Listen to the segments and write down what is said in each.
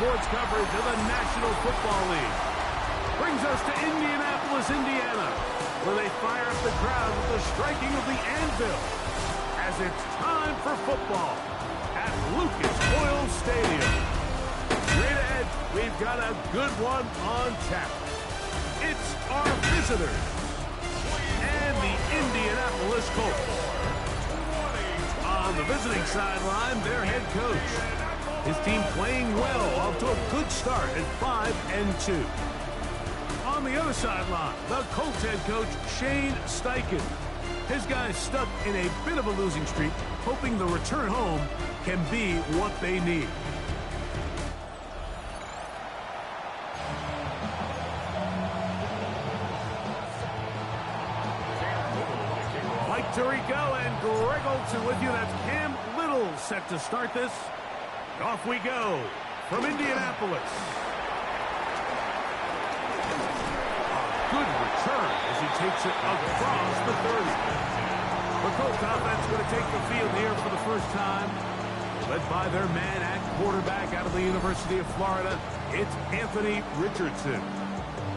sports coverage of the National Football League. Brings us to Indianapolis, Indiana, where they fire up the crowd with the striking of the anvil, as it's time for football at Lucas Oil Stadium. Straight ahead, we've got a good one on tap. It's our visitors and the Indianapolis Colts. On the visiting sideline, their head coach. His team playing well, off to a good start at 5-2. On the other sideline, the Colts head coach, Shane Steichen. His guys stuck in a bit of a losing streak, hoping the return home can be what they need. Mike Tirico and Greg Olsen with you. That's Cam Little set to start this. Off we go from Indianapolis. Good return as he takes it across the 30. The Colts offense going to take the field here for the first time. Led by their man at quarterback out of the University of Florida, it's Anthony Richardson.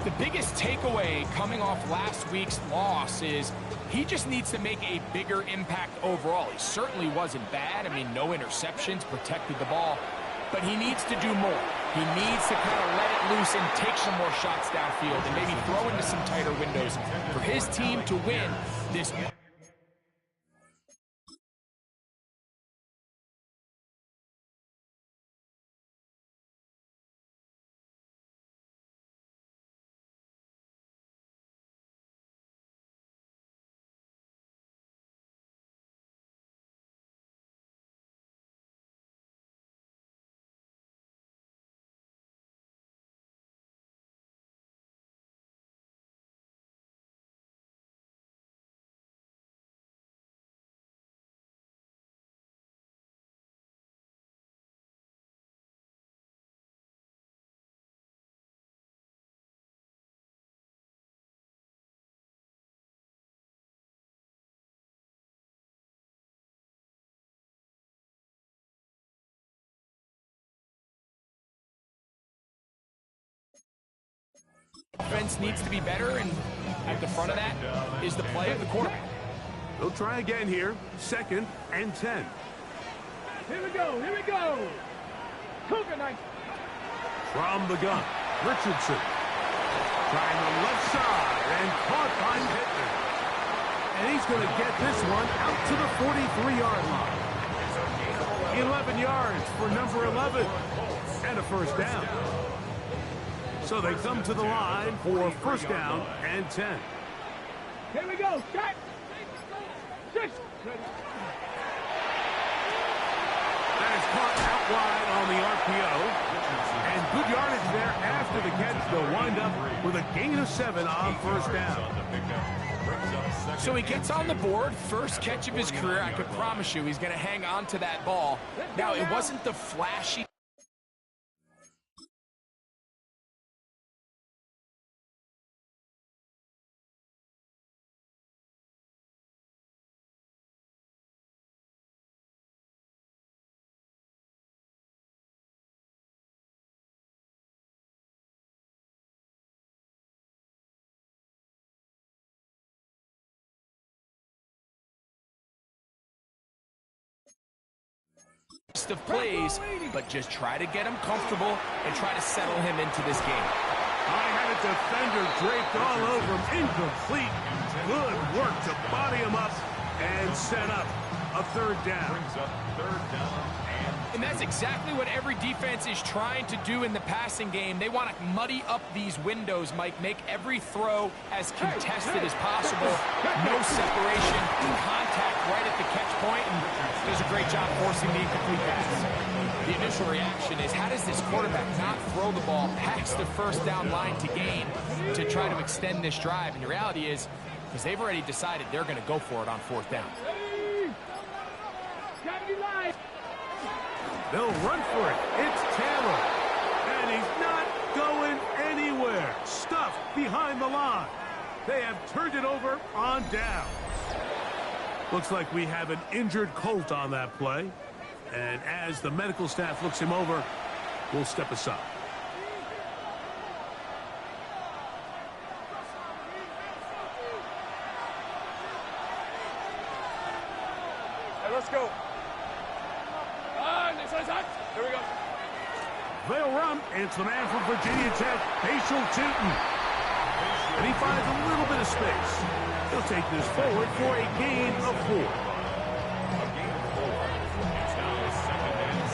The biggest takeaway coming off last week's loss is he just needs to make a bigger impact overall. He certainly wasn't bad. I mean, no interceptions, protected the ball. But he needs to do more. He needs to kind of let it loose and take some more shots downfield and maybe throw into some tighter windows for his team to win this. Defense needs to be better, and at the front of that is the play of the quarterback. They'll try again here. 2nd and 10. Here we go, here we go. Cougar night. From the gun, Richardson. Trying the left side and caught by Pittman. And he's going to get this one out to the 43-yard line. 11 yards for number 11. And a first down. So they come to the line for first down and 10. Here we go. Set. 6. That is caught out wide on the RPO. And good yardage there after the catch. They'll wind up with a gain of 7 on first down. So he gets on the board, first catch of his career. I could promise you he's going to hang on to that ball. Now, it wasn't the flashy. Of plays, but just try to get him comfortable and try to settle him into this game. I had a defender draped all over him. Incomplete. Good work to body him up and set up a third down. And that's exactly what every defense is trying to do in the passing game. They want to muddy up these windows, Mike, make every throw as contested as possible. No separation, contact right at the catch point, and does a great job forcing the incomplete pass. The initial reaction is, how does this quarterback not throw the ball past the first down line to gain to try to extend this drive? And the reality is, because they've already decided they're going to go for it on fourth down. They'll run for it. It's Taylor. And he's not going anywhere. Stuffed behind the line. They have turned it over on downs. Looks like we have an injured Colt on that play. And as the medical staff looks him over, will step aside. Let's go. Here we go. They'll run. It's the man from Virginia Tech, Facial Tootin. And he finds a little bit of space. He'll take this forward for a gain of 4. A gain of 4. It's now 2nd and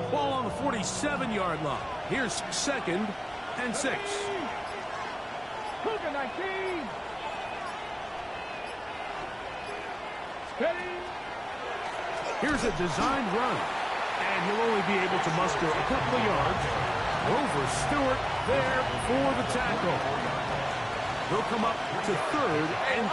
6. Ball on the 47-yard line. Here's 2nd and 6. Cougar 19. Steady. Here's a designed run. And he'll only be able to muster a couple of yards. Over Stewart there for the tackle. They'll come up to 3rd and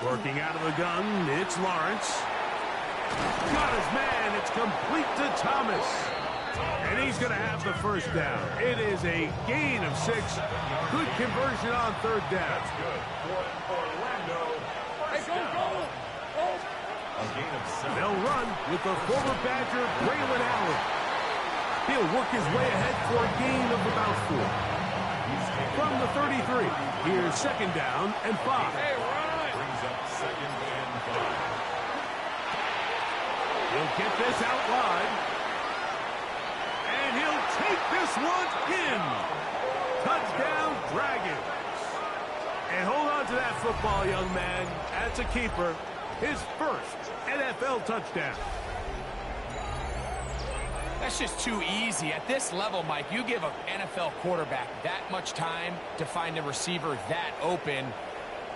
3. Working out of the gun, it's Lawrence. Got his man. It's complete to Thomas. And he's going to have the first down. It is a gain of 6. Good conversion on 3rd down. That's good for Orlando. Hey, go. A gain of 7. They'll run with the former Badger, Braylon Allen. He'll work his way ahead for a gain of about 4. From the 33, here's 2nd down and 5. Brings up 2nd and 5. He'll get this out wide. And he'll take this one in. Touchdown, Dragons. And hold on to that football, young man. That's a keeper. His first NFL touchdown. That's just too easy. At this level, Mike, you give an NFL quarterback that much time to find a receiver that open,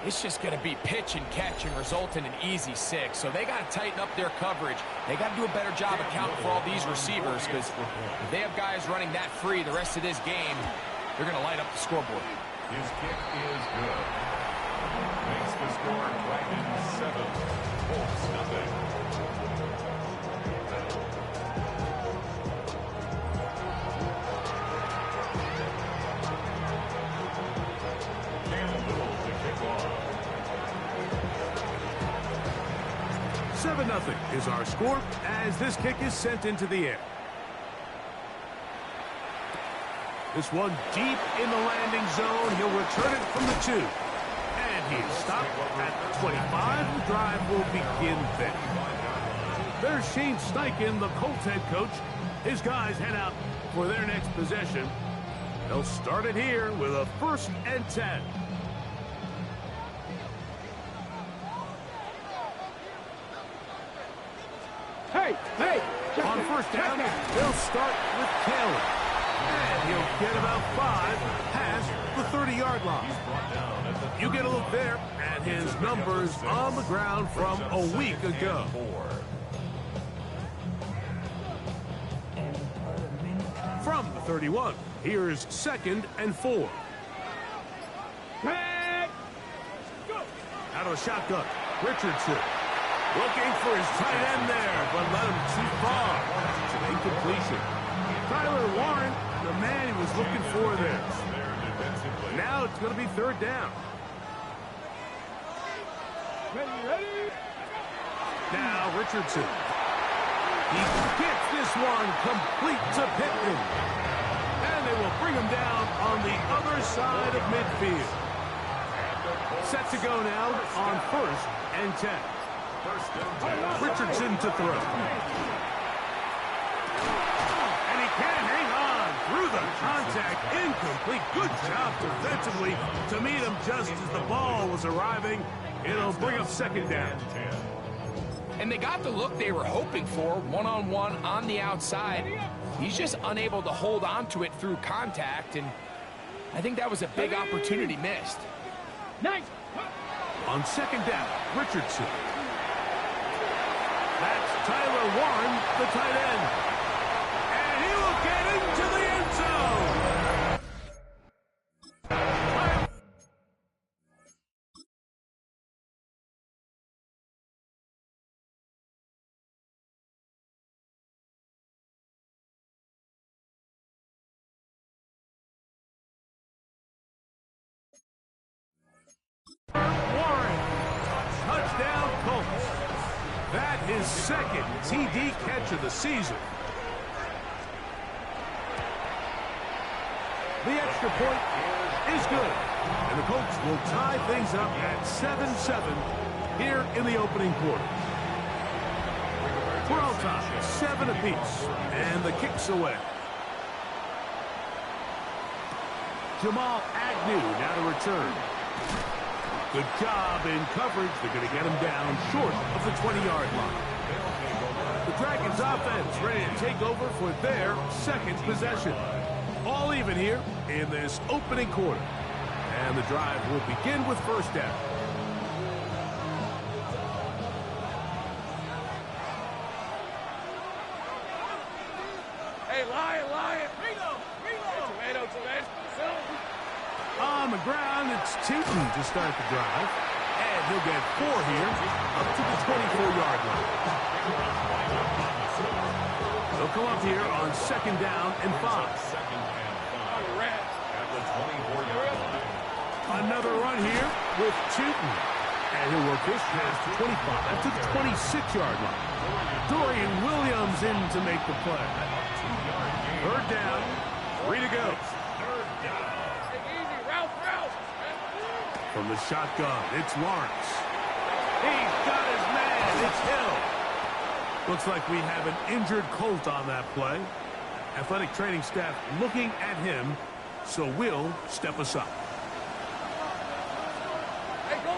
it's just going to be pitch and catch and result in an easy 6. So they got to tighten up their coverage. They got to do a better job accounting for all these receivers, because if they have guys running that free the rest of this game, they're going to light up the scoreboard. His kick is good. Makes the score Dragons 7, Colts nothing. Campbell to kick off. 7-0 is our score as this kick is sent into the air. This one deep in the landing zone. He'll return it from the 2. And he's stopped at the 25. The drive will begin then. There's Shane Steichen, the Colts head coach. His guys head out for their next possession. They'll start it here with a 1st and 10. Hey. On 1st down, they'll start with Taylor. And he'll get about 5 past the 30-yard line. You get a look there at his numbers on the ground from a week ago. From the 31, here's 2nd and 4. Out of the shotgun, Richardson. Looking for his tight end there, but led him too far. It's an incompletion. Tyler Warren, the man he was looking for there. Now it's going to be 3rd down. Ready? Now Richardson. He gets this one complete to Pittman. And they will bring him down on the other side of midfield. Set to go now on 1st and 10. Richardson to throw. And he can't hang on through the contact. Incomplete. Good job defensively to meet him just as the ball was arriving. It'll bring up 2nd down. And they got the look they were hoping for, one-on-one on the outside. He's just unable to hold on to it through contact, and I think that was a big opportunity missed. Nice. On 2nd down, Richardson. That's Tyler Warren, the tight end. And he will get into the end zone. That his second TD catch of the season. The extra point is good. And the Colts will tie things up at 7-7 here in the opening quarter. We're all tied, 7 apiece. And the kick's away. Jamal Agnew now to return. Good job in coverage. They're going to get him down short of the 20-yard line. The Dragons offense ready to take over for their second possession. All even here in this opening quarter. And the drive will begin with first down. Hey, Lion. Tomato. On the ground, it's Tootin to start the drive. And he'll get 4 here up to the 24-yard line. They'll come up here on second down and 5. Another run here with Tootin. And he'll work this past the 25 to the 26-yard line. Dorian Williams in to make the play. Third down, 3 to go. From the shotgun, it's Lawrence. He's got his man. It's Hill. Looks like we have an injured Colt on that play. Athletic training staff looking at him, so we'll step aside. Hey, go.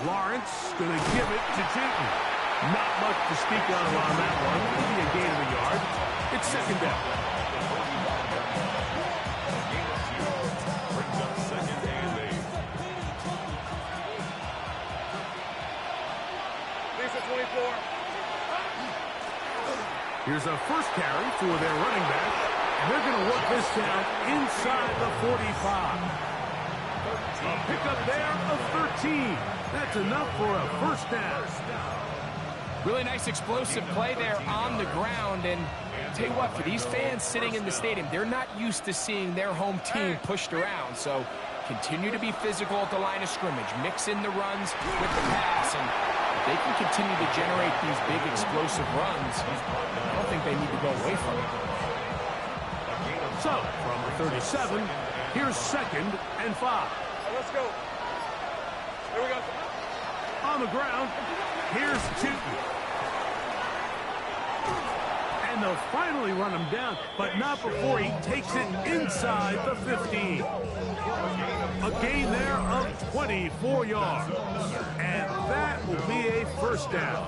Lawrence going to give it to Tootin. Not much to speak of on that one. Maybe a gain of a yard. It's second down. Brings up second and 8. Lisa 24. Here's a first carry for their running back. And they're going to work this down inside the 45. A pickup there of 13. That's enough for a first down. Really nice explosive play there on the ground. And I'll tell you what, for these fans sitting in the stadium, they're not used to seeing their home team pushed around. So continue to be physical at the line of scrimmage. Mix in the runs with the pass. And if they can continue to generate these big explosive runs, I don't think they need to go away from it. So, from the 37, here's second and 5. Let's go. Here we go. On the ground, here's Tootin. And they'll finally run him down, but not before he takes it inside the 15. A gain there of 24 yards. And that will be a first down.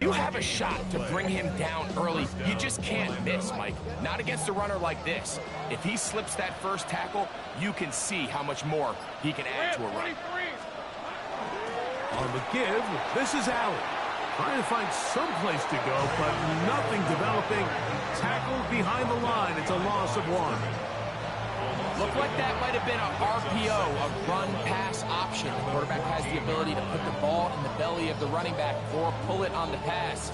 You have a shot to bring him down early. You just can't miss, Mike. Not against a runner like this. If he slips that first tackle, you can see how much more he can add to a run. On the give, this is Allen. Trying to find some place to go, but nothing developing. Tackled behind the line. It's a loss of 1. Looked like that might have been a RPO, a run-pass option. The quarterback has the ability to put the ball in the belly of the running back or pull it on the pass.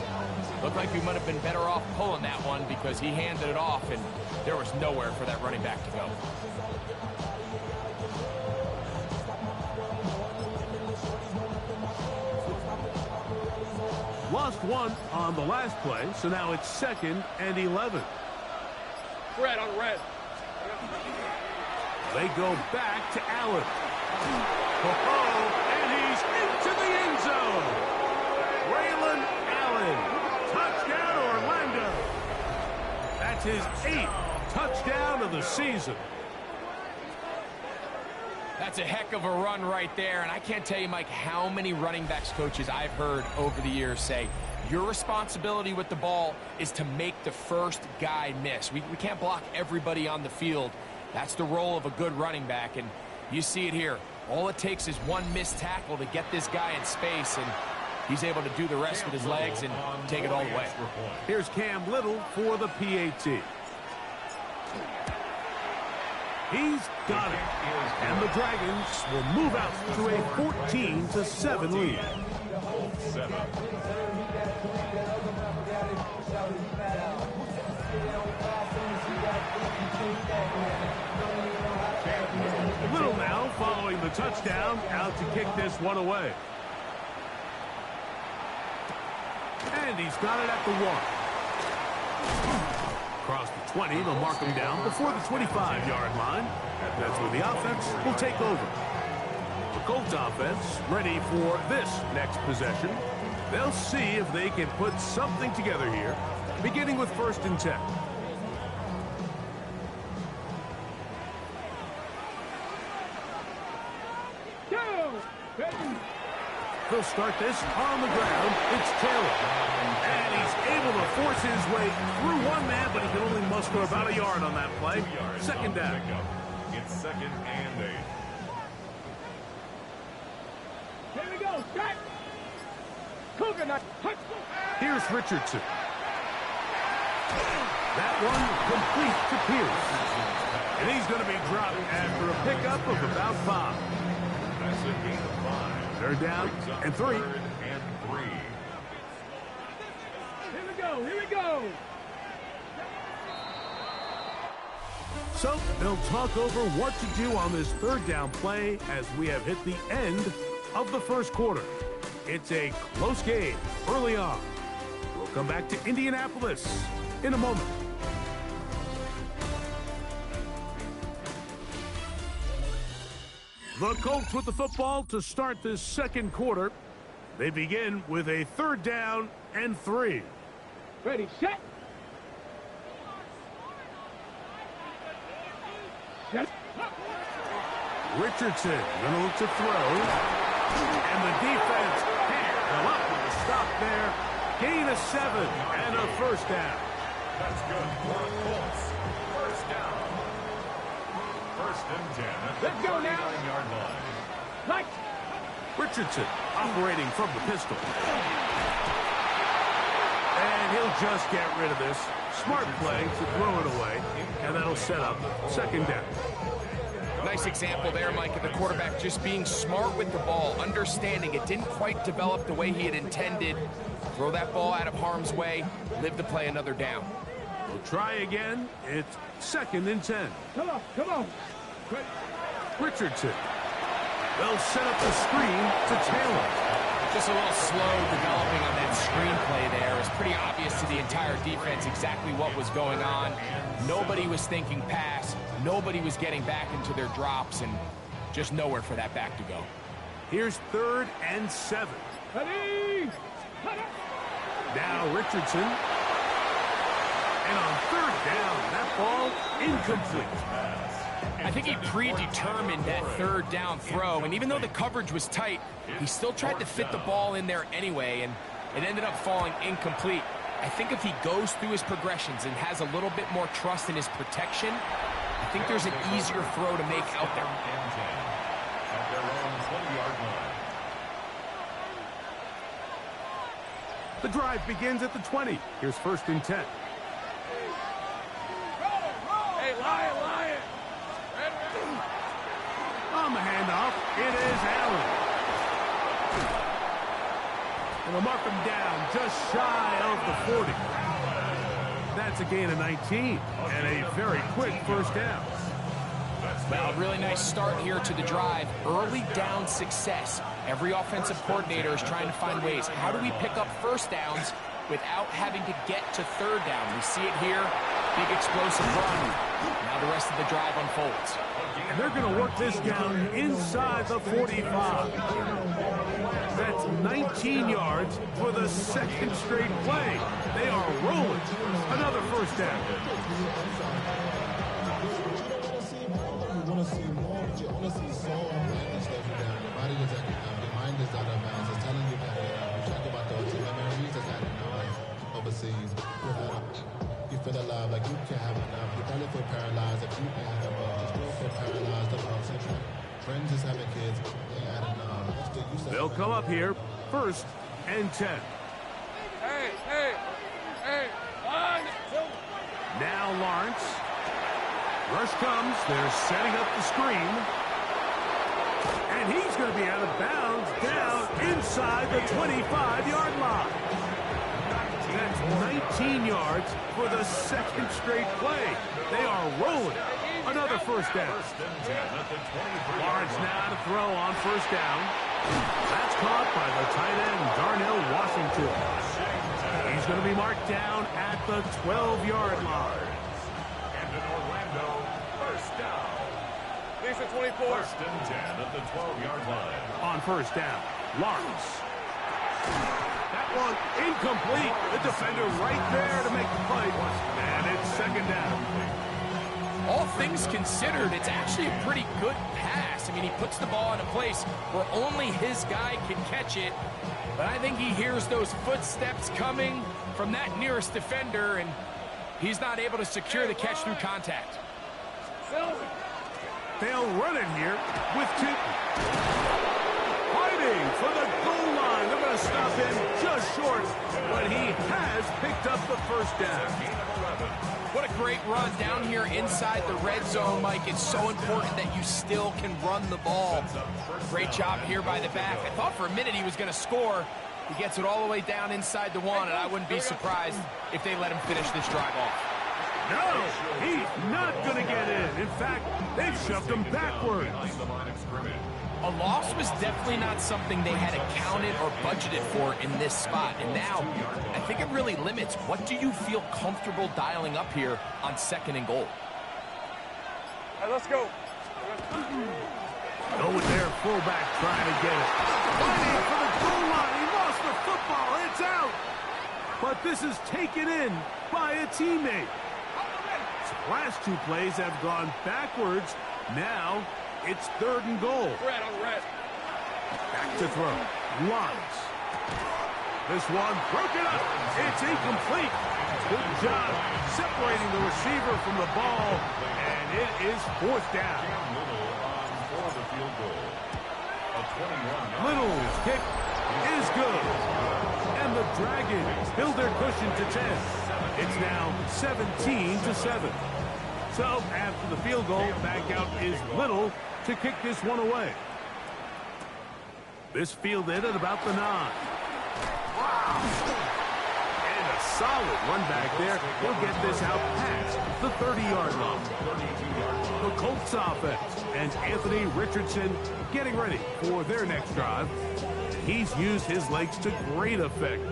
Looked like we might have been better off pulling that one because he handed it off, and there was nowhere for that running back to go. Lost 1 on the last play, so now it's 2nd and 11. Red on red. They go back to Allen. And he's into the end zone. Braylon Allen. Touchdown, Orlando. That's his 8th touchdown of the season. That's a heck of a run right there, and I can't tell you, Mike, how many running backs coaches I've heard over the years say, your responsibility with the ball is to make the first guy miss. We can't block everybody on the field. That's the role of a good running back, and you see it here. All it takes is one missed tackle to get this guy in space, and he's able to do the rest with his legs and take it all the way. Here's Cam Little for the PAT. He's got it. And the Dragons will move out to a 14-7 lead. Little now following the touchdown, out to kick this one away. And he's got it at the 1. Across the 20, they'll mark him down before the 25-yard line. That's where the offense will take over. The Colts offense ready for this next possession. They'll see if they can put something together here, beginning with 1st and 10. They'll start this on the ground. It's Taylor. And he's able to force his way through one man, but he can only muster about a yard on that play. 2nd down. It's 2nd and 8. Here we go. Strike. Coconut. Here's Richardson. That one complete to Pierce. And he's going to be dropped after a pickup of about 5. That's a gain of 5. 3rd down and 3. 3rd and 3. Here we go. Here we go. So they'll talk over what to do on this 3rd down play as we have hit the end of the 1st quarter. It's a close game early on. We'll come back to Indianapolis in a moment. The Colts with the football to start this 2nd quarter. They begin with a 3rd down and 3. Ready, set. Richardson going to look to throw. And the defense can't up with a stop there. Gain of 7 and a 1st down. That's good for the Colts. 1st down. 1st and 10 at the Let's go now. 39-yard line. Like. Richardson operating from the pistol. And he'll just get rid of this. Smart play to throw it away. And that'll set up 2nd down. Nice example there, Mike, of the quarterback just being smart with the ball, understanding it didn't quite develop the way he had intended. Throw that ball out of harm's way, live to play another down. We'll try again. It's 2nd and 10. Come on, come on. Richardson. They'll set up the screen to Taylor. Just a little slow developing on that screenplay there. It was pretty obvious to the entire defense exactly what was going on. Nobody was thinking pass. Nobody was getting back into their drops, and just nowhere for that back to go. Here's 3rd and 7. Ready. Now Richardson. And on 3rd down, that ball incomplete. I think he predetermined that 3rd down throw, and even though the coverage was tight, he still tried to fit the ball in there anyway, and It ended up falling incomplete. I think if he goes through his progressions and has a little bit more trust in his protection, I think there's an easier throw to make out there. At their own 20-yard line. The drive begins at the 20. Here's 1st and 10. Hey, Lion! On the handoff, it is Allen. And they'll mark him down just shy of the 40. That's a gain of 19 and a very quick 1st down. Well, a really nice start here to the drive. Early down success. Every offensive coordinator is trying to find ways. How do we pick up 1st downs without having to get to 3rd down? We see it here. Big explosive run. Now the rest of the drive unfolds. And they're going to work this down inside the 45. That's 19 yards for the 2nd straight play. They are rolling. Another 1st down. You feel alive like you can't have enough. You probably feel paralyzed if you ain't had enough. You still feel paralyzed about sexual. Friends just having kids ain't had enough. They'll come up here. 1st and 10. Hey! 1, 2. Now Lawrence. Rush comes. They're setting up the screen. And he's going to be out of bounds down inside the 25-yard line. That's 19 yards for the 2nd straight play. They are rolling. Another 1st down. Lawrence now to throw on 1st down. That's caught by the tight end, Darnell Washington. He's going to be marked down at the 12-yard line. And in Orlando, 1st down. Lisa 24. 1st and 10 at the 12-yard line. On 1st down, Lawrence. That one incomplete. The defender right there to make the play. And it's 2nd down. All things considered, it's actually a pretty good pass. I mean, he puts the ball in a place where only his guy can catch it. But I think he hears those footsteps coming from that nearest defender, and he's not able to secure the catch through contact. They'll run it here with Tinton. Fighting for the goal line. They're going to stop him just short, but he has picked up the 1st down. What a great run down here inside the red zone, Mike. It's so important that you still can run the ball. Great job here by the back. I thought for a minute he was going to score. He gets it all the way down inside the 1, and I wouldn't be surprised if they let him finish this drive off. No, he's not going to get in. In fact, they've shoved him backwards. A loss was definitely not something they had accounted or budgeted for in this spot. And now, I think it really limits. What do you feel comfortable dialing up here on 2nd and goal? All right, let's go. Go with their fullback trying to get it. Fighting for the goal line. He lost the football. It's out. But this is taken in by a teammate. Last 2 plays have gone backwards. Now it's 3rd and goal. Red on red. Back to throw. Lawrence. This one broken up. It's incomplete. Good job separating the receiver from the ball. And it is 4th down. Little's kick is good. And the Dragons build their cushion to 10. It's now 17-7. So after the field goal, back out is Little to kick this one away. This fielded at about the 9. Wow! And a solid run back there. He'll get this out past the 30-yard line. The Colts offense and Anthony Richardson getting ready for their next drive. He's used his legs to great effect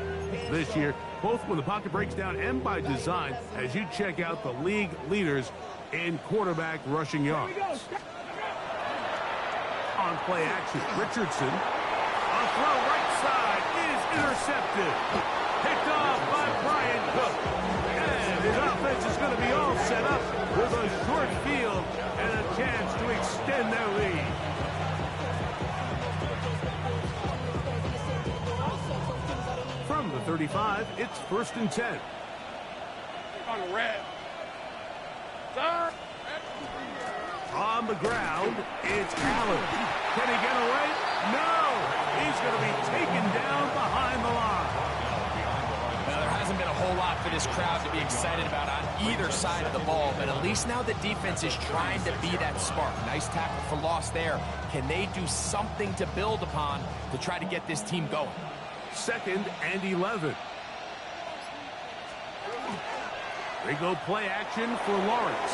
this year, both when the pocket breaks down and by design, as you check out the league leaders in quarterback rushing yards. On play action, Richardson. A throw right side is intercepted. Picked off by Brian Cook. And his offense is going to be all set up with a short field and a chance to extend their lead. From 35, it's 1st and 10. On the red. Sir. On the ground, it's Allen. Can he get away? No! He's going to be taken down behind the line. Now, there hasn't been a whole lot for this crowd to be excited about on either side of the ball, but at least now the defense is trying to be that spark. Nice tackle for loss there. Can they do something to build upon to try to get this team going? 2nd and 11. They go play action for Lawrence.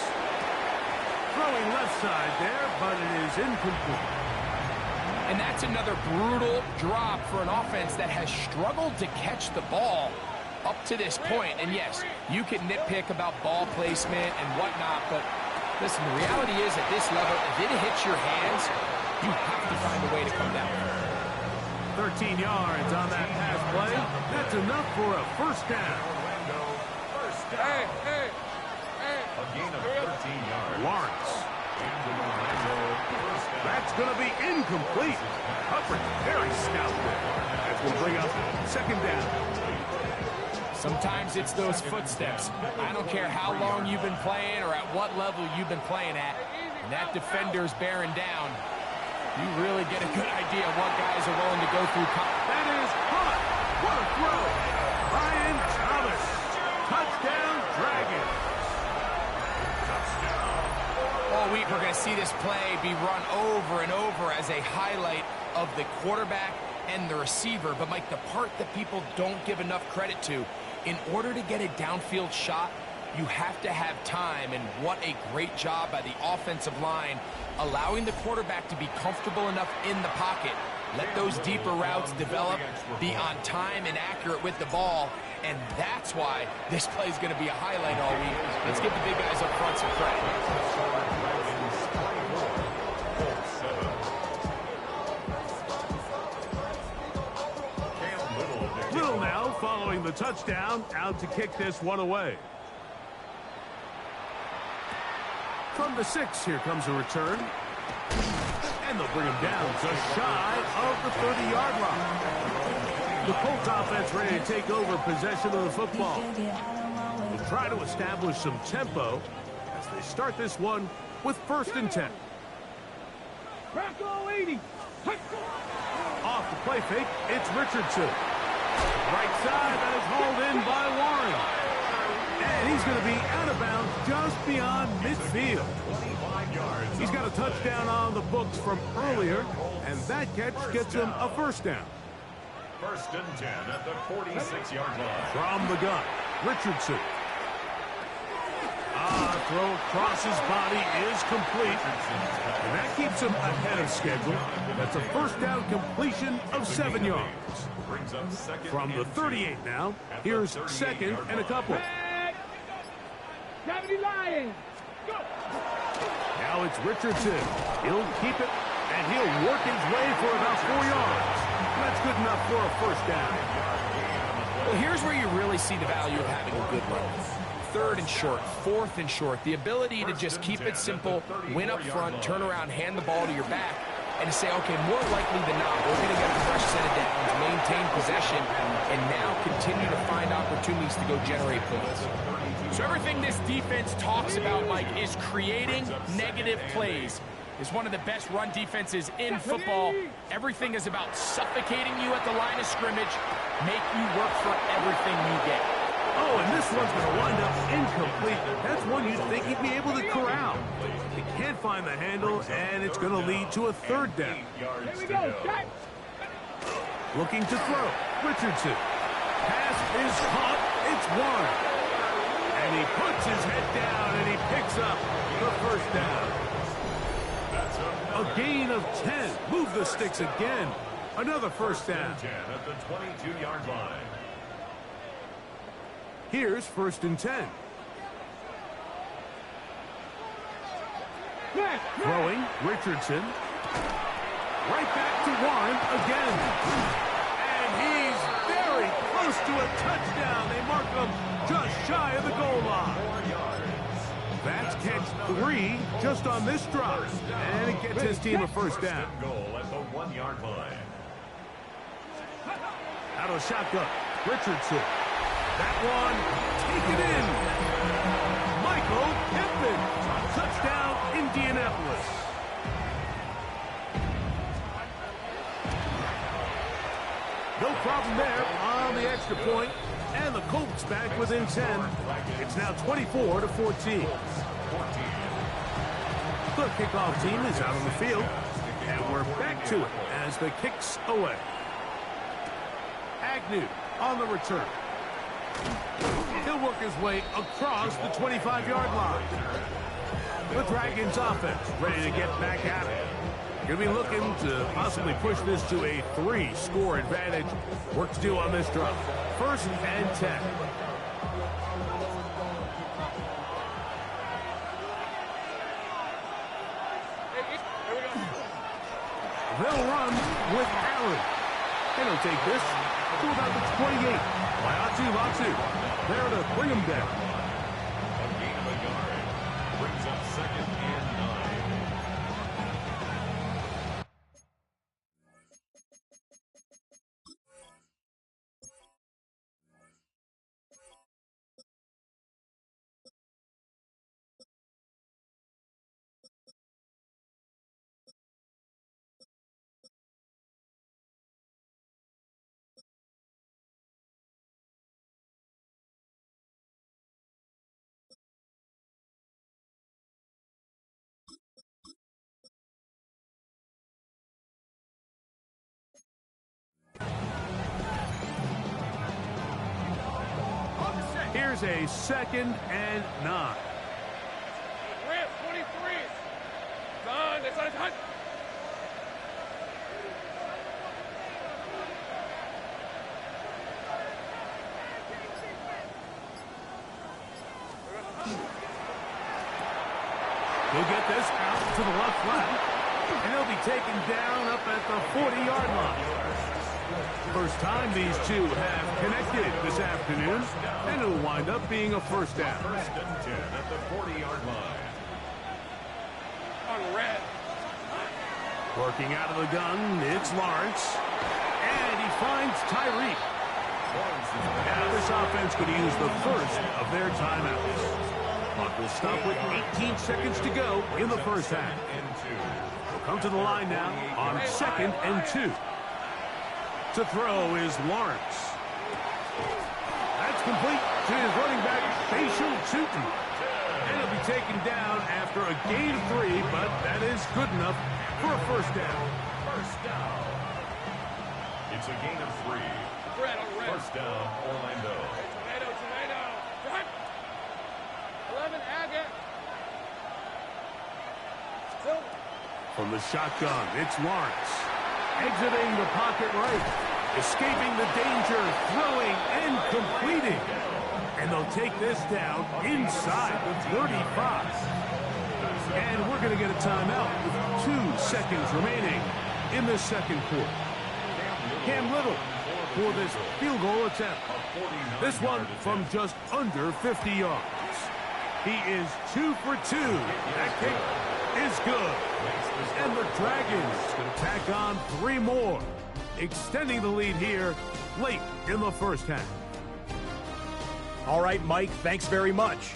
Throwing left side there, but it is incomplete. And that's another brutal drop for an offense that has struggled to catch the ball up to this point. And yes, you can nitpick about ball placement and whatnot, but listen, the reality is at this level, if it hits your hands, you have to find a way to come down. 13 yards on that pass play. That's enough for a 1st down. Hey. A gain of 13 yards. Lawrence. That's going to be incomplete. Hubbard, very stout there. That's going to bring up 2nd down. Sometimes it's those footsteps. I don't care how long you've been playing or at what level you've been playing at. And that defender's bearing down. You really get a good idea of what guys are willing to go through. That is caught. What a throw. Brian Thomas. Touchdown, Dragons. All week we're going to see this play be run over and over as a highlight of the quarterback and the receiver. But, Mike, the part that people don't give enough credit to, in order to get a downfield shot, you have to have time. And what a great job by the offensive line, allowing the quarterback to be comfortable enough in the pocket. Let those deeper routes develop, be on time and accurate with the ball. And that's why this play is going to be a highlight all week. Let's give the big guys up front some credit. Little now following the touchdown, out to kick this one away. From the 6, here comes a return. And they'll bring him down just shy of the 30-yard line. The Colts offense ready to take over possession of the football. They'll try to establish some tempo as they start this one with 1st and 10. Rocco 80. Off the play fake, it's Richardson. Right side, that is hauled in by Warren. And he's going to be out of bounds just beyond midfield. He's got a touchdown on the books from earlier, and that catch gets him a 1st down. 1st and 10 at the 46-yard line. From the gun, Richardson. Throw across his body is complete. And that keeps him ahead of schedule. That's a 1st down completion of 7 yards. Brings up 2nd From the 38 now, here's 2nd and a couple. Gravity Lions. Go. Now it's Richardson. He'll keep it, and he'll work his way for about 4 yards. That's good enough for a 1st down. Well, here's where you really see the value of having a good run. 3rd and short, 4th and short. The ability to just keep it simple, win up front, turn around, hand the ball to your back, and to say, okay, more likely than not, we're going to get a fresh set of downs, maintain possession, and now continue to find opportunities to go generate points. So everything this defense talks about, Mike, is creating negative plays. Is one of the best run defenses in football. Everything is about suffocating you at the line of scrimmage, make you work for everything you get. Oh, and this one's going to wind up incomplete. That's one you'd think he'd be able to corral. He can't find the handle, and it's going to lead to a 3rd down. Here we go. Shot. Looking to throw. Richardson. Pass is caught. It's Warren. And he puts his head down, and he picks up the 1st down. A gain of 10. Move the sticks again. Another 1st down. 10 at the 22-yard line. Here's 1st and 10. Throwing, Richardson. Right back to Warren again. And he's very close to a touchdown. They mark him just shy of the goal line. That's catch 3 just on this drive. And it gets his team a 1st down. Goal at the 1-yard line. Out of shotgun. Richardson. That one, take it in. Michael Pittman. Touchdown, Indianapolis. No problem there on the extra point, and the Colts back within 10. It's now 24-14. The kickoff team is out on the field, and we're back to it as the kick's away. Agnew on the return. He'll work his way across the 25-yard line. The Dragons offense ready to get back at it. Going to be looking to possibly push this to a 3-score advantage. Work to do on this drive. 1st and 10. They'll run with Allen. And he'll take this to about the 28. Latu. There to bring him down. A gain of a yard. Brings up 2nd and 9. Here's a 2nd and 9. Rip, 23. Done. It's on time. He'll get this out to the left flat, and he'll be taken down up at the 40-yard line. First time these two have connected this afternoon, and it'll wind up being a first down. 1st and 10 at the 40-yard line. On red. Working out of the gun, it's Lawrence, and he finds Tyreek. Now this offense could use the first of their timeouts. Clock will stop with 18 seconds to go in the first half. We'll come to the line now on 2nd and 2. To throw is Lawrence. That's complete to his running back, Facial Tootin. And he'll be taken down after a gain of 3, but that is good enough for a first down. First down. It's a gain of 3. Red. First down, Orlando. Tomato. Done. 11, Agate. Silver. From the shotgun, it's Lawrence. Exiting the pocket right. Escaping the danger, throwing and completing. And they'll take this down inside the 35. And we're going to get a timeout with 2 seconds remaining in the second quarter. Cam Little for this field goal attempt. This one from just under 50 yards. He is 2 for 2. That kick is good. And the Dragons going to tack on 3 more, extending the lead here late in the first half. All right, Mike, thanks very much.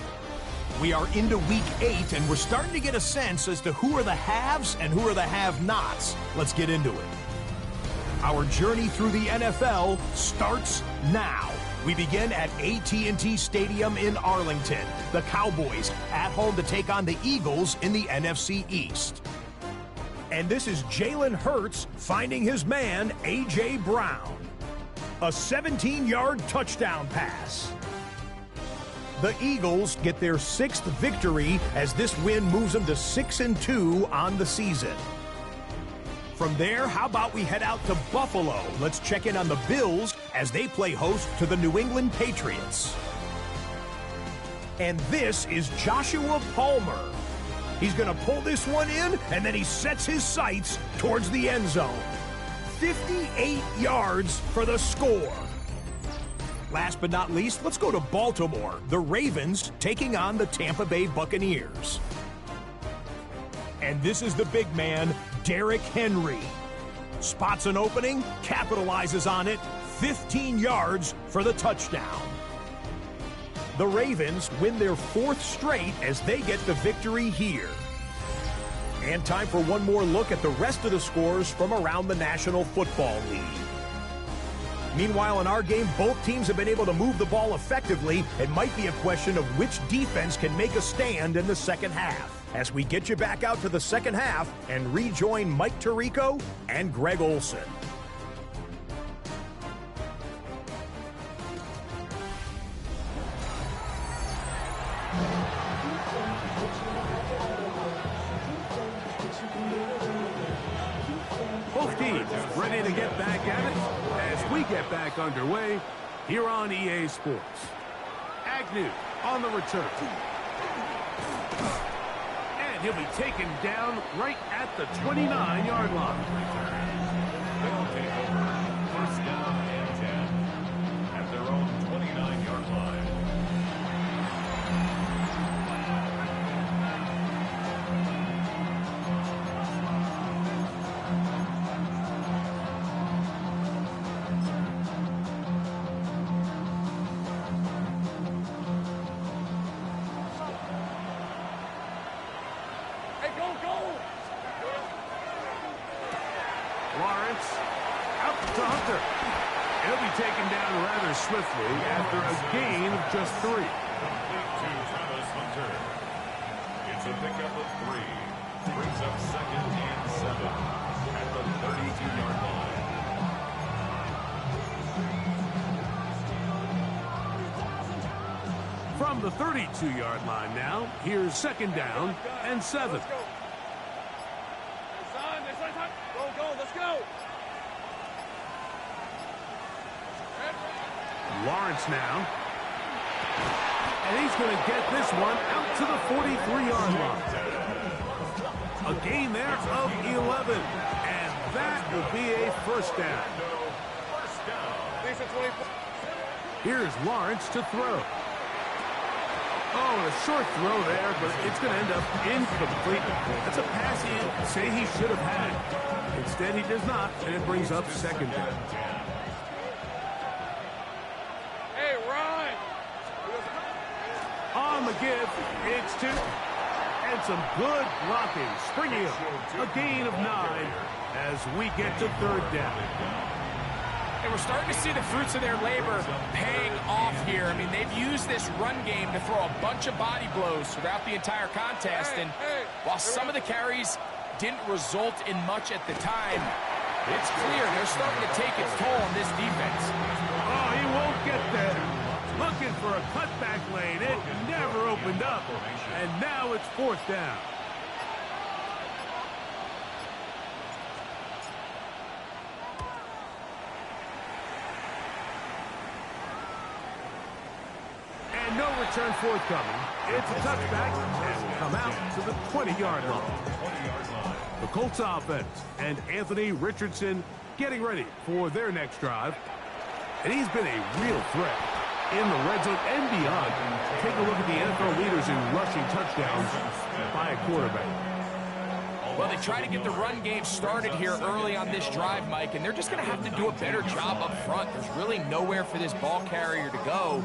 We are into week 8, and we're starting to get a sense as to who are the haves and who are the have-nots. Let's get into it. Our journey through the NFL starts now. We begin at AT&T Stadium in Arlington. The Cowboys at home to take on the Eagles in the NFC East. And this is Jalen Hurts finding his man, A.J. Brown. A 17-yard touchdown pass. The Eagles get their 6th victory as this win moves them to 6-2 on the season. From there, how about we head out to Buffalo? Let's check in on the Bills as they play host to the New England Patriots. And this is Joshua Palmer. He's going to pull this one in, and then he sets his sights towards the end zone. 58 yards for the score. Last but not least, let's go to Baltimore. The Ravens taking on the Tampa Bay Buccaneers. And this is the big man, Derrick Henry. Spots an opening, capitalizes on it, 15 yards for the touchdown. The Ravens win their 4th straight as they get the victory here. And time for one more look at the rest of the scores from around the National Football League. Meanwhile, in our game, both teams have been able to move the ball effectively. It might be a question of which defense can make a stand in the second half. As we get you back out to the second half and rejoin Mike Tirico and Greg Olson. Both teams ready to get back at it as we get back underway here on EA Sports. Agnew on the return. And he'll be taken down right at the 29-yard line. They'll take over. First down and 10 at their own 29-yard line. Lawrence out to Hunter. He'll be taken down rather swiftly after a gain of just 3. Complete to Travis Hunter. It's a pickup of 3. Brings up 2nd and 7 at the 32-yard line. From the 32-yard line now, here's 2nd down and 7. Lawrence now. And he's going to get this one out to the 43-yard line. A gain there of 11. And that will be a first down. Here's Lawrence to throw. Oh, a short throw there, but it's going to end up incomplete. That's a pass he'd say he should have had. Instead, he does not, and it brings up 2nd down. On the give, it's 2. And some good blocking. Springing up. A gain of 9 as we get to 3rd down. And we're starting to see the fruits of their labor paying off here. I mean, they've used this run game to throw a bunch of body blows throughout the entire contest. And while some of the carries didn't result in much at the time, it's clear they're starting to take its toll on this defense. Oh, he won't get there. Looking for a cutback lane. It never opened up. And now it's 4th down. And no return forthcoming. It's a touchback and will come out to the 20-yard line. The Colts offense and Anthony Richardson getting ready for their next drive. And he's been a real threat in the red zone and beyond. Take a look at the NFL leaders in rushing touchdowns by a quarterback. Well, they try to get the run game started here early on this drive, Mike, and they're just going to have to do a better job up front. There's really nowhere for this ball carrier to go.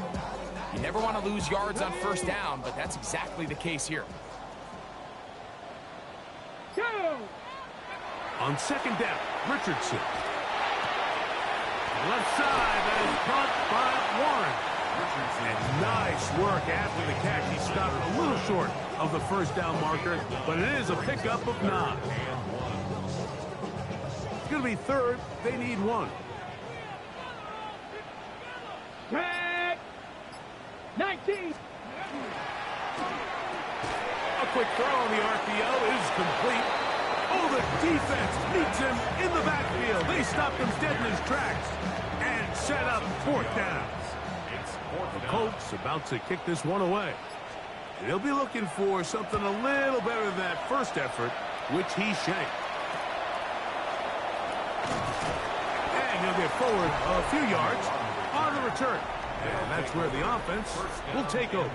You never want to lose yards on 1st down, but that's exactly the case here. On 2nd down, Richardson. Left side, that is caught by Warren. And nice work after the catch. He stopped a little short of the 1st down marker, but it is a pickup of 9. It's going to be 3rd. They need 1. 19. A quick throw on the RPO is complete. Oh, the defense meets him in the backfield. They stopped him dead in his tracks and set up 4th down. The Colts about to kick this one away. They'll be looking for something a little better than that first effort, which he shanked. And he'll get forward a few yards on the return. And that's where the offense will take over.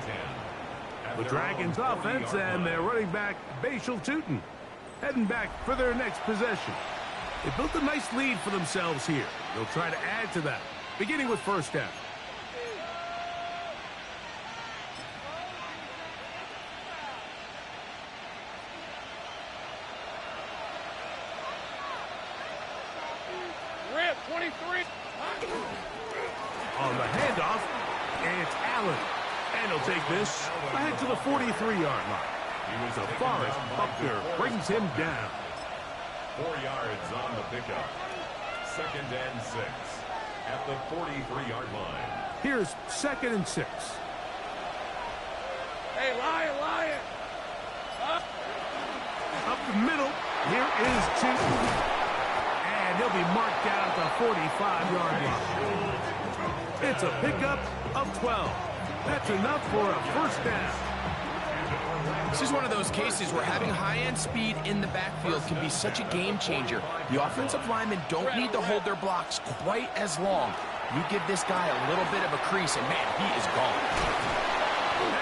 The Dragons offense and their running back, Bashal Tootin, heading back for their next possession. They built a nice lead for themselves here. They'll try to add to that. beginning with first down. Rip, 23. On the handoff, it's Allen. And he'll take this ahead to the 43-yard line. The Forest Buckner brings him down. 4 yards on the pickup. 2nd and 6 at the 43-yard line. Here's 2nd and 6. Hey, Lion. Up the middle, here is Chilton. And he'll be marked down at the 45-yard line. It's a pickup of 12. That's enough for a first down. This is one of those cases where having high-end speed in the backfield can be such a game changer. The offensive linemen don't need to hold their blocks quite as long. You give this guy a little bit of a crease, and man, he is gone.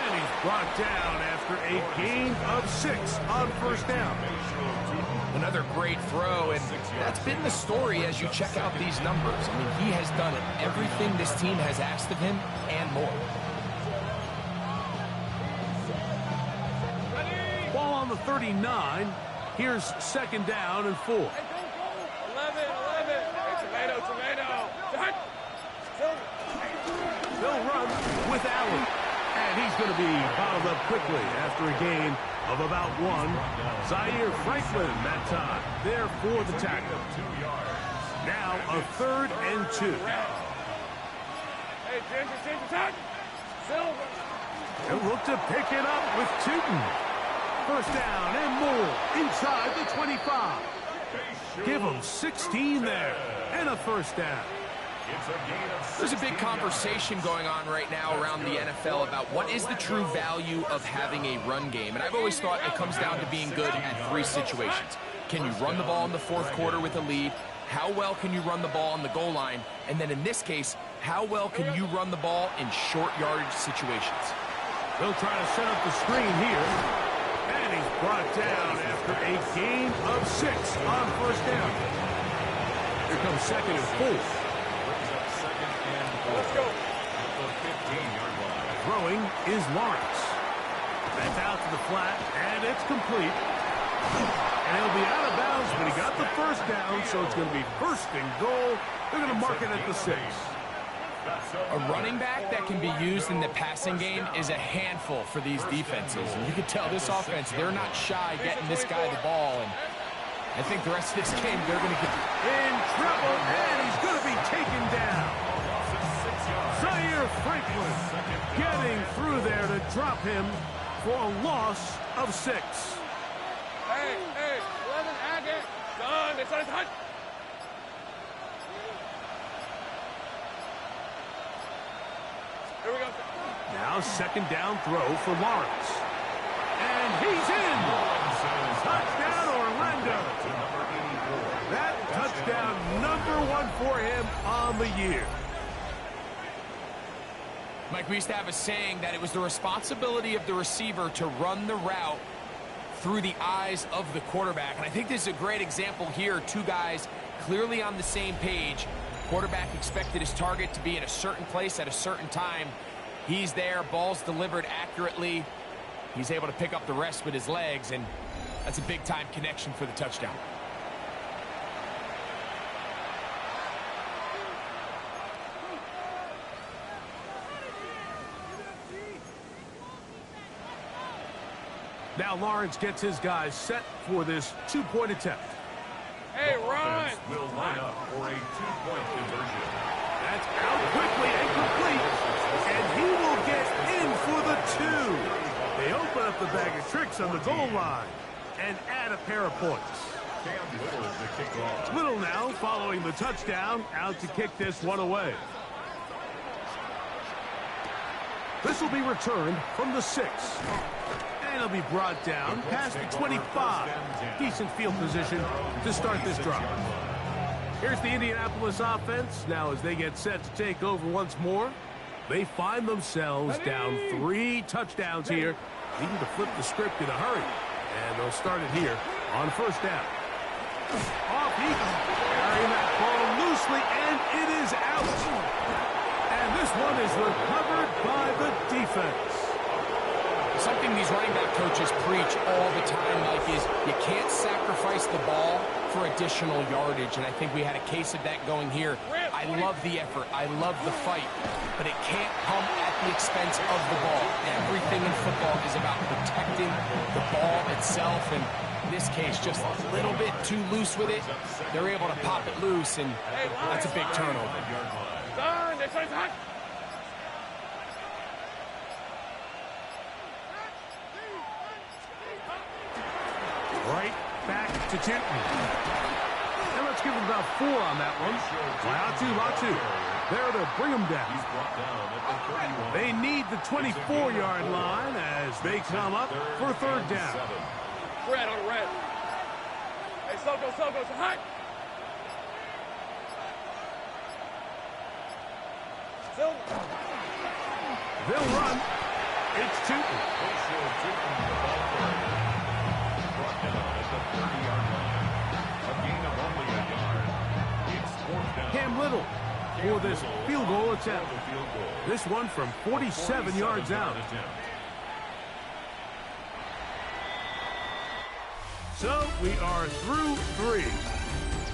And he's brought down after a gain of 6 on first down. Another great throw, and that's been the story as you check out these numbers. I mean, he has done everything this team has asked of him and more. Ball on the 39. Here's 2nd down and 4. Hey, go. 11. Hey, tomato. They'll run with Allen. And he's going to be bottled up quickly after a gain of about 1. Zaire Franklin that time there for the tackle. 2 yards. Now a 3rd and 2. Hey, Ginger, touch. Silver. They'll look to pick it up with Tootin. First down and more inside the 25. Give them 16 there and a first down. There's a big conversation going on right now around the NFL about what is the true value of having a run game. And I've always thought it comes down to being good at 3 situations. Can you run the ball in the 4th quarter with a lead? How well can you run the ball on the goal line? And then in this case, how well can you run the ball in short yardage situations? They'll try to set up the screen here. And he's brought down after a gain of 6 on first down. Here comes 2nd and 4. Let's go. Throwing is Lawrence. That's out to the flat, and it's complete. And he'll be out of bounds, but he got the first down, so it's going to be 1st and goal. They're going to mark it at the 6. A running back that can be used in the passing game is a handful for these defenses. And you can tell this offense, they're not shy getting this guy the ball. And I think the rest of this game, they're going to get in trouble, and he's going to be taken down. Zaire Franklin getting through there to drop him for a loss of 6. Hey, 11, Agate. Done. It's on his hunt. Here we go. Now 2nd down throw for Lawrence. And he's in. Touchdown, Orlando. That touchdown number 1 for him on the year. Mike, we used to have a saying that it was the responsibility of the receiver to run the route through the eyes of the quarterback. And I think this is a great example here. 2 guys clearly on the same page. Quarterback expected his target to be in a certain place at a certain time. He's there, ball's delivered accurately. He's able to pick up the rest with his legs, and that's a big-time connection for the touchdown. Now Lawrence gets his guys set for this 2-point attempt. Hey, Ron! Will line up for a 2-point conversion. That's out quickly and complete. And he will get in for the 2. They open up the bag of tricks on the goal line and add a pair of points. Cam Little to kick off. Little now following the touchdown, out to kick this one away. This will be returned from the 6. And it'll be brought down past the 25. Decent field position to start this drive. Here's the Indianapolis offense. Now as they get set to take over once more, they find themselves down 3 touchdowns here, needing to flip the script in a hurry. And they'll start it here on first down. Off he carrying that ball loosely, and it is out. coaches preach all the time, Mike, is you can't sacrifice the ball for additional yardage, and I think we had a case of that going here. I love the effort. I love the fight, but it can't come at the expense of the ball. Everything in football is about protecting the ball itself, and in this case, just a little bit too loose with it. They're able to pop it loose, and that's a big turnover. Done. This one's hot. Right back to Tinton. And let's give him about 4 on that one. Latu. There to bring him down. They need the 24-yard line as they come up for 3rd down. Red on red. Hey, Soko, it's hot. They'll run. It's Tinton. Cam Little for this field goal attempt. This one from 47 yards out. So we are through 3.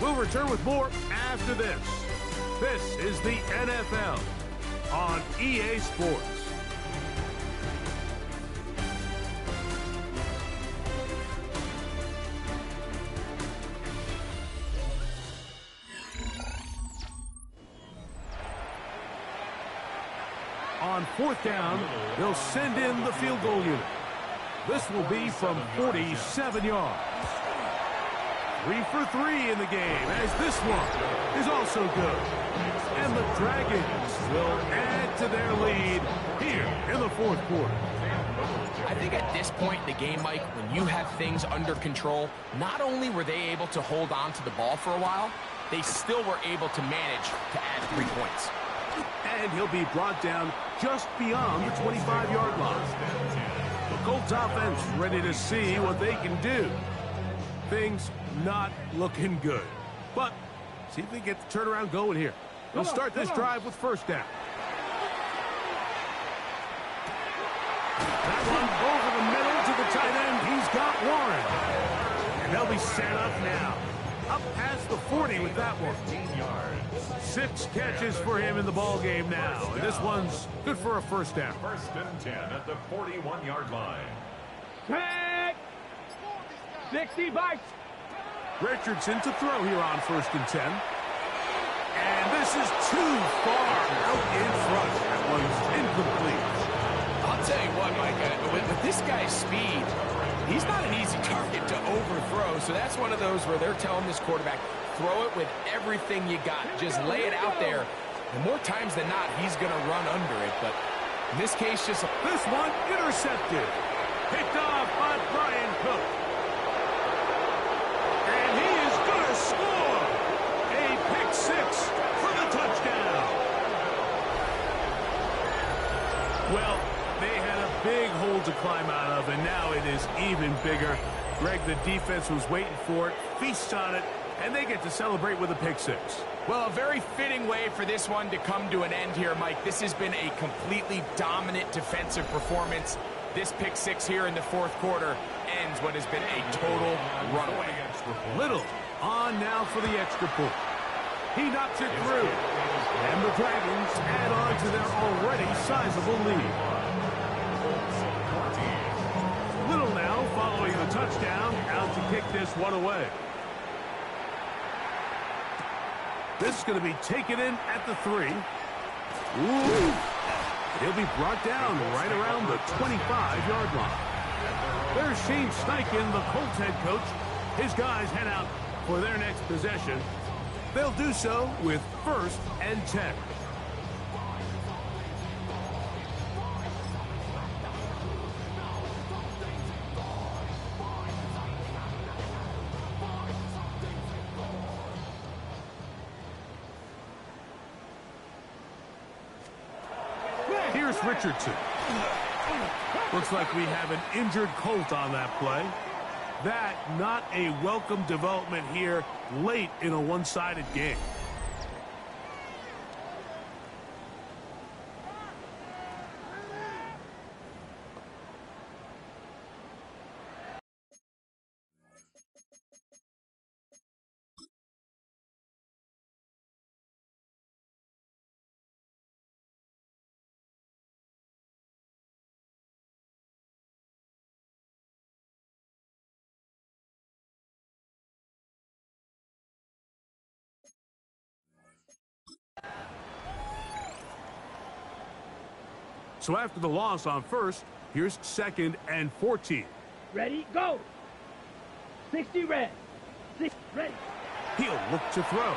We'll return with more after this. This is the NFL on EA Sports. On 4th down, they'll send in the field goal unit. This will be from 47 yards. 3 for 3 in the game, as this one is also good. And the Dragons will add to their lead here in the 4th quarter. I think at this point in the game, Mike, when you have things under control, not only were they able to hold on to the ball for a while, they still were able to manage to add 3 points. And he'll be brought down just beyond the 25-yard line. The Colts offense ready to see what they can do. Things not looking good. But see if they get the turnaround going here. They'll start this drive with 1st down. That one over the middle to the tight end. He's got Warren. And they'll be set up now. Up past the 40 with that one. 6 catches for him in the ball game now. And this one's good for a 1st down. 1st and 10 at the 41-yard line. Hey! 60 bites. Richardson to throw here on 1st and 10. And this is too far out in front. That one's incomplete. I'll tell you what, Mike, with this guy's speed, he's not an easy target to overthrow. So that's one of those where they're telling this quarterback, throw it with everything you got. Just lay it out there. And more times than not, he's going to run under it. But in this case, just this one intercepted. Picked off by Brian Cook. And he is going to score. A pick 6 for the touchdown. Well, they had a big hole to climb out of, and now it is even bigger. Greg, the defense was waiting for it, feasts on it, and they get to celebrate with a pick 6. Well, a very fitting way for this one to come to an end here, Mike. This has been a completely dominant defensive performance. This pick 6 here in the 4th quarter ends what has been a total runaway. Little on now for the extra point. He knocks it through. And the Dragons add on to their already sizable lead. Little now following the touchdown, out to kick this one away. This is going to be taken in at the 3. Ooh. He'll be brought down right around the 25-yard line. There's Shane Steichen, the Colts head coach. His guys head out for their next possession. They'll do so with 1st and 10. Here's Richardson. Looks like we have an injured Colt on that play. That not a welcome development here late in a one-sided game. So after the loss on first, here's 2nd and 14. Ready, go. 60 red. 6 ready. He'll look to throw.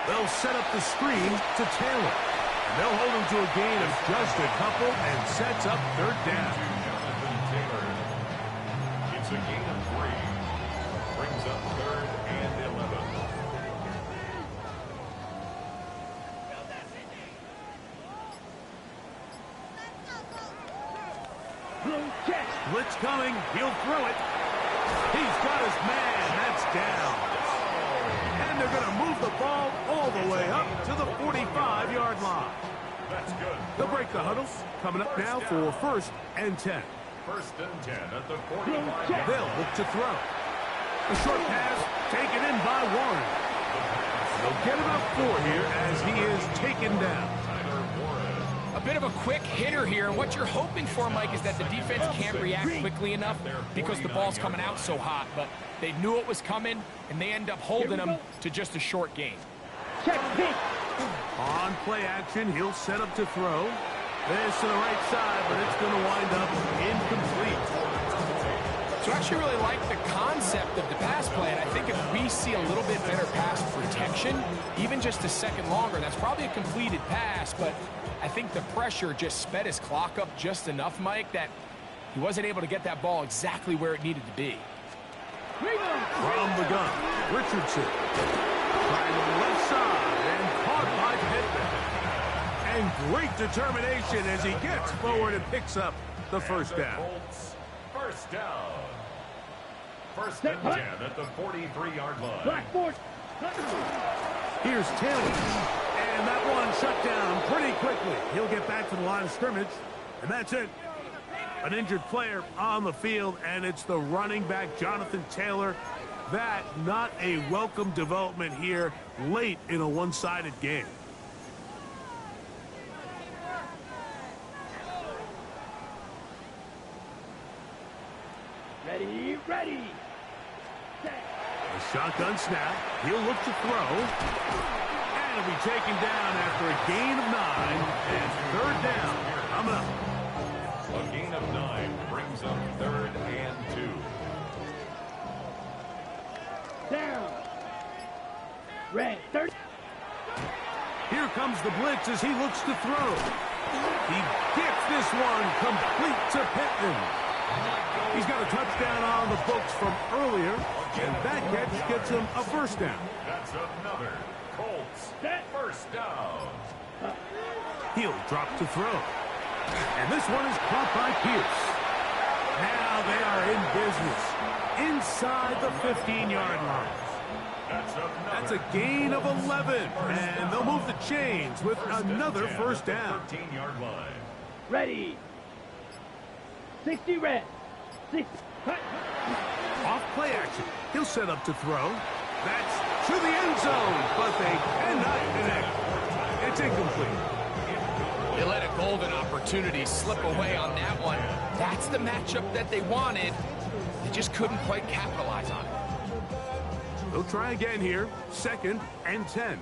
They'll set up the screen to Taylor. And they'll hold him to a gain of just a couple and sets up 3rd down. It's a gain of 3. Brings up 3rd and 11. Blitz coming. He'll throw it. He's got his man. That's down. And they're going to move the ball all the way up to the 45-yard line. That's good. They'll break the huddle. Coming up now for 1st and 10. 1st and 10 at the 45. They'll look to throw. A short pass taken in by Warren. They'll get about 4 here as he is taken down. A bit of a quick hitter here. What you're hoping for, Mike, is that the defense can't react quickly enough because the ball's coming out so hot. But they knew it was coming, and they end up holding them to just a short gain. Check, pick. On play action, he'll set up to throw. This to the right side, but it's going to wind up incomplete. So I actually really like the concept of the pass play, and I think if we see a little bit better pass protection, even just a second longer, that's probably a completed pass, but I think the pressure just sped his clock up just enough, Mike, that he wasn't able to get that ball exactly where it needed to be. From the gun, Richardson. Trying to the left side and caught by Pittman. And great determination as he gets forward and picks up the 1st down. Colts, 1st down. 1st and 10 at the 43-yard line. Blackboard. Here's Taylor. And that one shut down pretty quickly. He'll get back to the line of scrimmage. And that's it. An injured player on the field, and it's the running back, Jonathan Taylor. That not a welcome development here late in a one-sided game. Ready, ready. A shotgun snap. He'll look to throw. And he'll be taken down after a gain of 9. And 3rd down. Coming up. A gain of 9 brings up 3rd and 2. Down. Red, 30. Here comes the blitz as he looks to throw. He gets this one complete to Pittman. He's got a touchdown on the books from earlier, and that catch gets him a 1st down. That's another Colts 1st down. He'll drop to throw. And this one is caught by Pierce. Now they are in business inside the 15-yard line. That's a gain of 11, and they'll move the chains with another 1st down. 13-yard line. Ready. 60 red. 6. Off play action. He'll set up to throw. That's to the end zone, but they cannot connect. It's incomplete. They let a golden opportunity slip away on that one. That's the matchup that they wanted. They just couldn't quite capitalize on it. They'll try again here. 2nd and 10.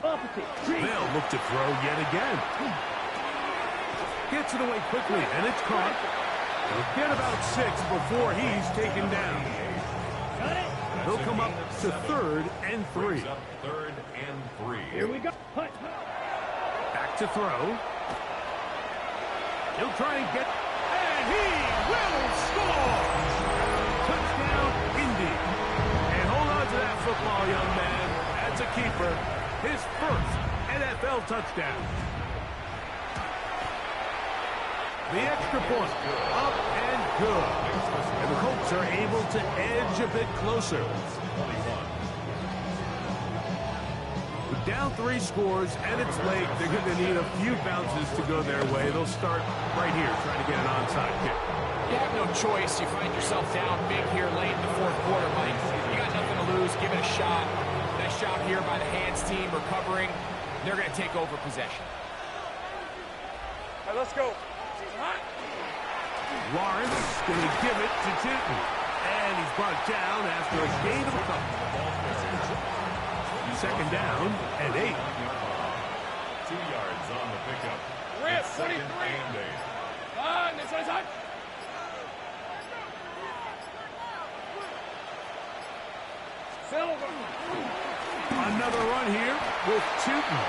Opposite. They'll look to throw yet again. Gets it away quickly, and it's caught. They'll get about 6 before he's taken down. They'll come up to 3rd and 3. 3rd and 3. Here we go. Back to throw. He'll try and get, and he will score! Touchdown, Indy. And hold on to that football, young man. That's a keeper. His 1st NFL touchdown. The extra point, up and good. And the Colts are able to edge a bit closer. Down 3 scores, and it's late. They're going to need a few bounces to go their way. They'll start right here, trying to get an onside kick. You have no choice. You find yourself down big here late in the 4th quarter, Mike. You got nothing to lose. Give it a shot. Nice job here by the hands team recovering. They're going to take over possession. All right, let's go. Lawrence going to give it to Chinton. And he's brought down after a gain of a couple. Second down and 8. 2 yards on the pickup. Rip, It's second 23. and 8. This is hot. Silver. Another run here with Tootin.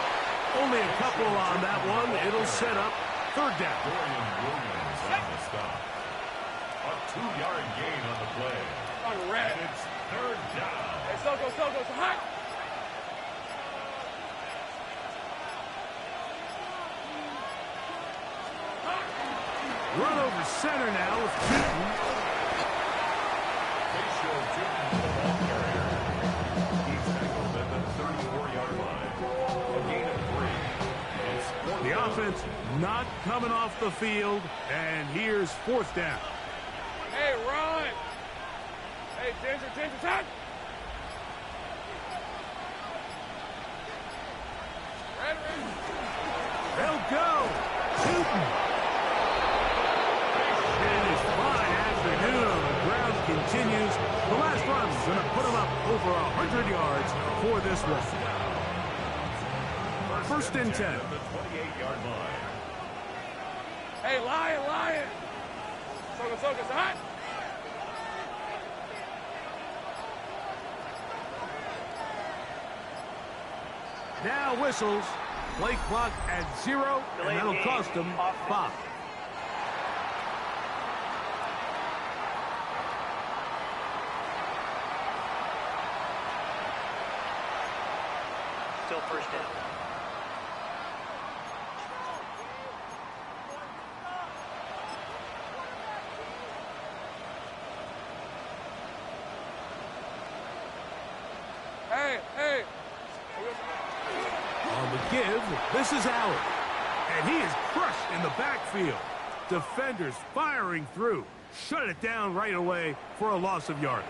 Only a couple on that one. It'll set up third down. Dorian Williams on the stop. A 2-yard gain on the play. On red. And it's third down. Hey, Soko, it's hot. Run over center now with Tootin. They show Tootin the ball carrier. He's tackled at the 34-yard line. A gain of 3. It's fourth The down. offense not coming off the field, and here's fourth down. Hey, run. Hey, Ginger, hot. Red. They'll go. Tootin. It is fine afternoon on the ground continues. The last run is going to put him up over 100 yards for this one. First and 10. On the 28-yard line. Hey, lion. Soko, it's hot. Now whistles. Play clock at 0, and that'll cost them 5. Still first down. Hey. On the give, this is Allen. And he is crushed in the backfield. Defenders firing through. Shut it down right away for a loss of yardage.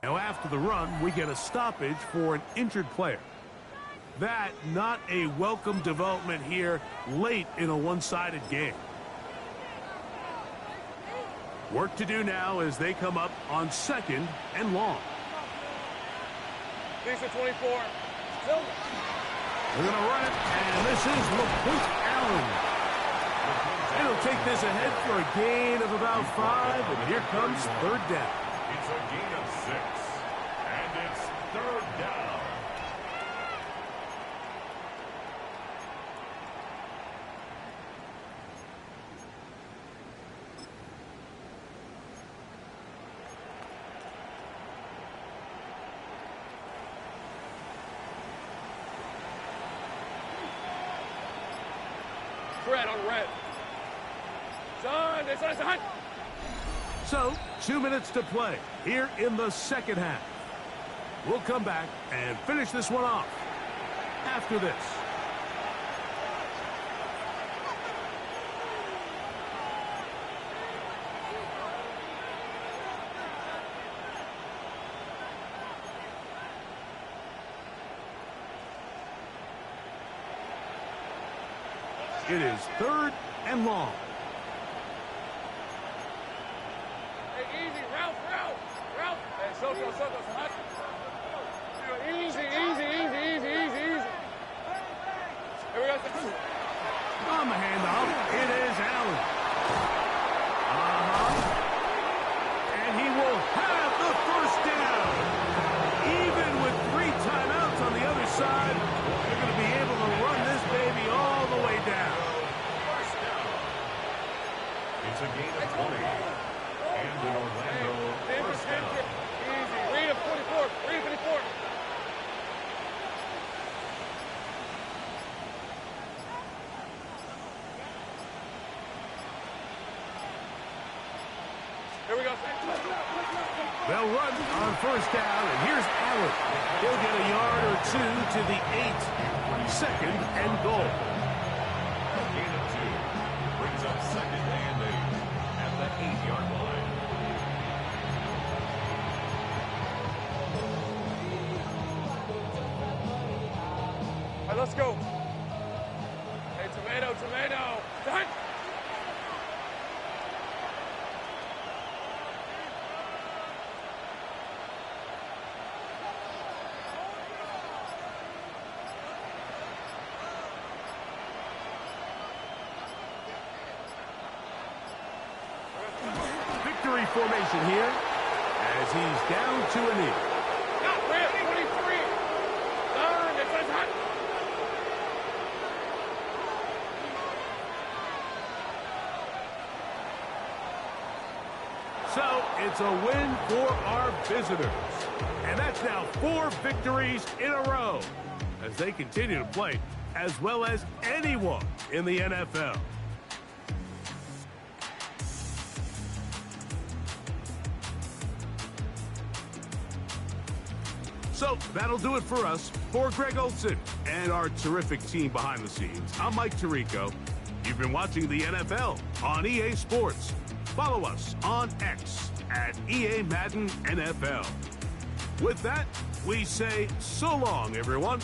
Now after the run, we get a stoppage for an injured player. That not a welcome development here late in a one-sided game. Work to do now as they come up on second and long. These are 24. Silver. They're going to run it, and this is LaPointe Allen. It'll take this ahead for a gain of about 5, and here comes third down. It's a gain of 6. And it's third down. Red on red. Son, it's hot. So, 2 minutes to play here in the second half. We'll come back and finish this one off after this. It is third and long. Hey, easy, Ralph. Hey, Soko, it's hot. Easy. Here we go. On the handoff, it is Allen. And he will have the first down. Even with 3 timeouts on the other side, they're going to be able to run this baby all the way down. First down. It's a gain of 20. And an Orlando first down. Easy. Read him, 24. Here we go. They'll run on first down, and here's Allen. He'll get a yard or 2 to the 8. Second and goal. A gain of 2. Brings up second and 8 at the 8-yard line. All right, let's go. formation here as he's down to a knee. Got rid 23. Done. It's a hot. So it's a win for our visitors. And that's now 4 victories in a row as they continue to play as well as anyone in the NFL. So that'll do it for us. For Greg Olson and our terrific team behind the scenes, I'm Mike Tirico. You've been watching the NFL on EA Sports. Follow us on X at EA Madden NFL. With that, we say so long, everyone.